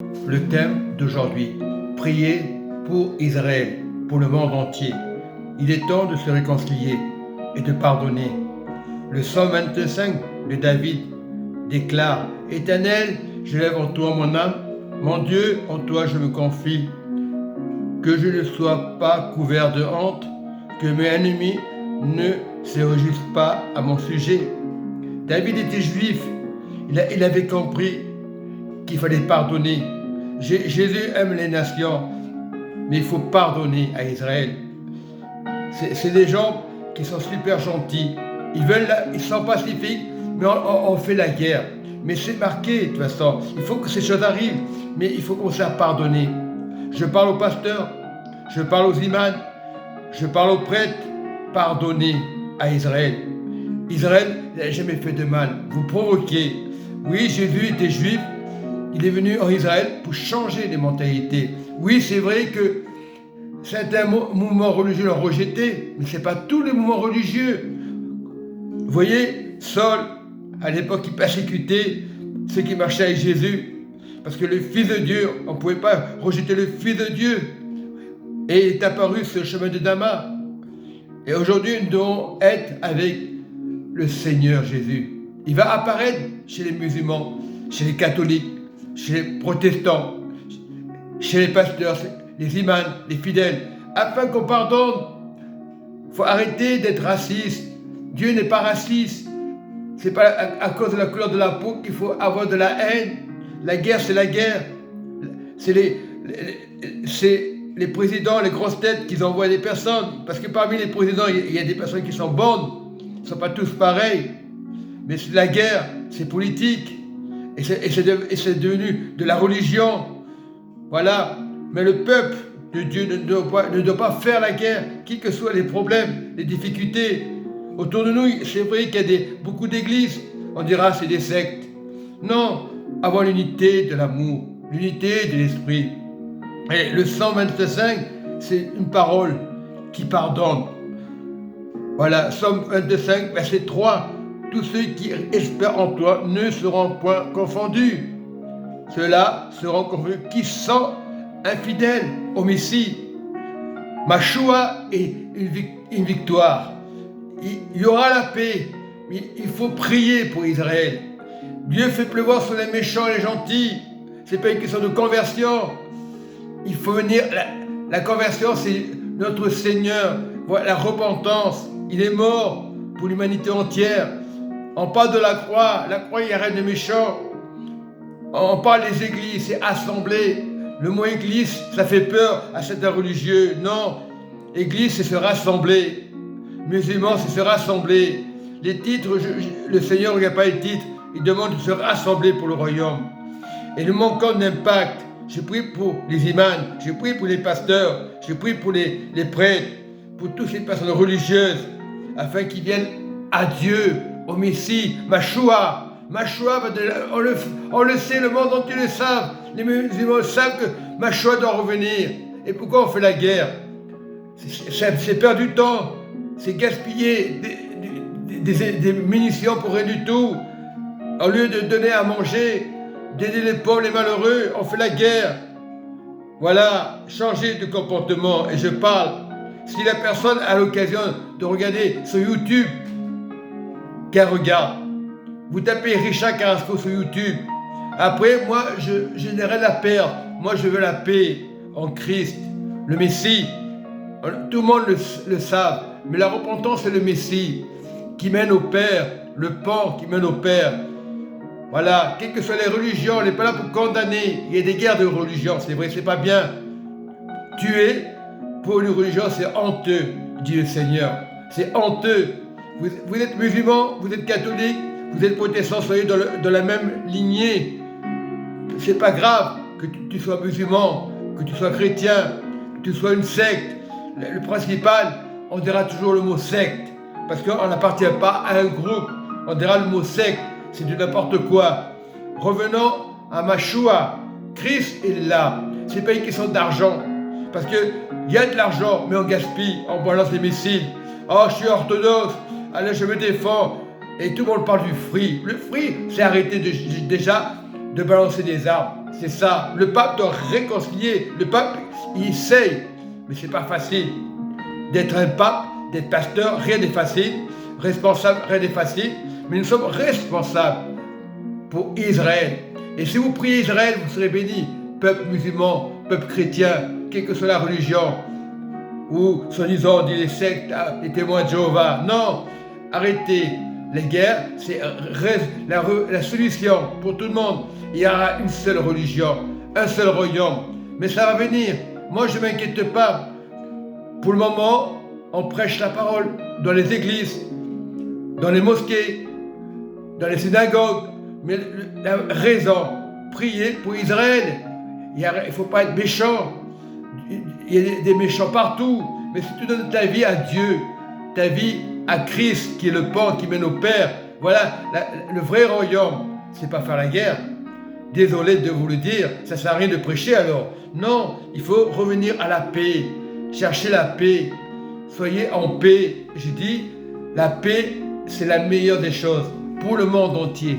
Le thème d'aujourd'hui, prier pour Israël, pour le monde entier. Il est temps de se réconcilier et de pardonner. Le Psaume 25 de David déclare: Éternel, je lève en toi mon âme, mon Dieu, en toi je me confie. Que je ne sois pas couvert de honte, que mes ennemis ne se réjouissent pas à mon sujet. David était juif, il avait compris qu'il fallait pardonner. Jésus aime les nations, mais il faut pardonner à Israël. C'est des gens qui sont super gentils, ils sont pacifiques, mais on fait la guerre. Mais c'est marqué de toute façon, il faut que ces choses arrivent, mais il faut commencer à pardonner. Je parle aux pasteurs, je parle aux imams, je parle aux prêtres, pardonnez à Israël. Israël n'a jamais fait de mal, vous provoquez. Oui, Jésus était juif, il est venu en Israël pour changer les mentalités. Oui, c'est vrai que certains mouvements religieux l'ont rejeté, mais ce n'est pas tous les mouvements religieux. Vous voyez, Saul, à l'époque, il persécutait ceux qui marchaient avec Jésus, parce que le Fils de Dieu, on ne pouvait pas rejeter le Fils de Dieu. Et il est apparu sur le chemin de Damas. Et aujourd'hui, nous devons être avec le Seigneur Jésus. Il va apparaître chez les musulmans, chez les catholiques, chez les protestants, chez les pasteurs, les imams, les fidèles, afin qu'on pardonne. Il faut arrêter d'être raciste. Dieu n'est pas raciste. Ce n'est pas à cause de la couleur de la peau qu'il faut avoir de la haine. La guerre, c'est la guerre. C'est les présidents, les grosses têtes qui envoient des personnes. Parce que parmi les présidents, il y a des personnes qui sont bonnes. Ils ne sont pas tous pareils. Mais c'est la guerre, c'est politique. Et c'est devenu de la religion. Voilà. Mais le peuple de Dieu ne doit pas faire la guerre, qui que soient les problèmes, les difficultés. Autour de nous, c'est vrai qu'il y a beaucoup d'églises. On dira c'est des sectes. Non, avoir l'unité de l'amour, l'unité de l'esprit. Et le 125, c'est une parole qui pardonne. Voilà, Psaume 25, verset 3. Tous ceux qui espèrent en toi ne seront point confondus. Ceux-là seront confondus qui sont infidèles au Messie. Machua est une victoire. Il y aura la paix, mais il faut prier pour Israël. Dieu fait pleuvoir sur les méchants et les gentils. Ce n'est pas une question de conversion. Il faut venir. La conversion, c'est notre Seigneur. Voilà, la repentance. Il est mort pour l'humanité entière. On parle de la croix, il y a rien de méchant. On parle des églises, c'est assemblée. Le mot église, ça fait peur à certains religieux. Non, église, c'est se rassembler. Musulmans, c'est se rassembler. Les titres, le Seigneur ne regarde pas les titres, il demande de se rassembler pour le royaume. Et nous manquons d'impact. Je prie pour les imams, je prie pour les pasteurs, je prie pour les prêtres, pour toutes ces personnes religieuses, afin qu'ils viennent à Dieu, au Messie, Machua, on le sait, le monde entier le savent. Les musulmans savent que Machua doit revenir. Et pourquoi on fait la guerre? C'est perdre du temps, c'est gaspiller des munitions pour rien du tout. Au lieu de donner à manger, d'aider les pauvres, les malheureux, on fait la guerre. Voilà, changer de comportement. Et je parle, si la personne a l'occasion de regarder sur YouTube, qu'elle regarde. Vous tapez Richard Carrasco sur YouTube. Après, moi, je n'ai rien à perdre. Moi, je veux la paix en Christ, le Messie. Tout le monde le savent. Mais la repentance, c'est le Messie qui mène au Père, le pont qui mène au Père. Voilà, quelles que soient les religions, on n'est pas là pour condamner. Il y a des guerres de religion, c'est vrai, c'est pas bien. Tuer pour une religion, c'est honteux, dit le Seigneur. C'est honteux. Vous êtes musulman, vous êtes catholique, vous êtes protestant, soyez de la même lignée. C'est pas grave que tu sois musulman, que tu sois chrétien, que tu sois une secte. Le principal, on dira toujours le mot secte, parce qu'on n'appartient pas à un groupe. On dira le mot secte, c'est du n'importe quoi. Revenons à Machua. Christ est là. C'est pas une question d'argent, parce qu'il y a de l'argent, mais on gaspille, on balance des missiles. Oh, je suis orthodoxe, allez, je me défends. Et tout le monde parle du fruit. Le fruit, c'est arrêter déjà de balancer des armes. C'est ça. Le pape doit réconcilier. Le pape, il essaye. Mais c'est pas facile. D'être un pape, d'être pasteur, rien n'est facile. Responsable, rien n'est facile. Mais nous sommes responsables pour Israël. Et si vous priez Israël, vous serez bénis. Peuple musulman, peuple chrétien, quelle que soit la religion, ou soi-disant dit les sectes, les témoins de Jéhovah. Non, arrêtez les guerres, c'est la solution pour tout le monde. Il y aura une seule religion, un seul royaume. Mais ça va venir. Moi, je ne m'inquiète pas. Pour le moment, on prêche la parole dans les églises, dans les mosquées, dans les synagogues. Mais la raison, prier pour Israël. Il ne faut pas être méchant. Il y a des méchants partout. Mais si tu donnes ta vie à Dieu, ta vie à Christ, qui est le pont qui mène au Père, voilà, le vrai royaume, c'est pas faire la guerre. Désolé de vous le dire, ça ne sert à rien de prêcher alors. Non, il faut revenir à la paix, chercher la paix. Soyez en paix. Je dis, la paix, c'est la meilleure des choses pour le monde entier.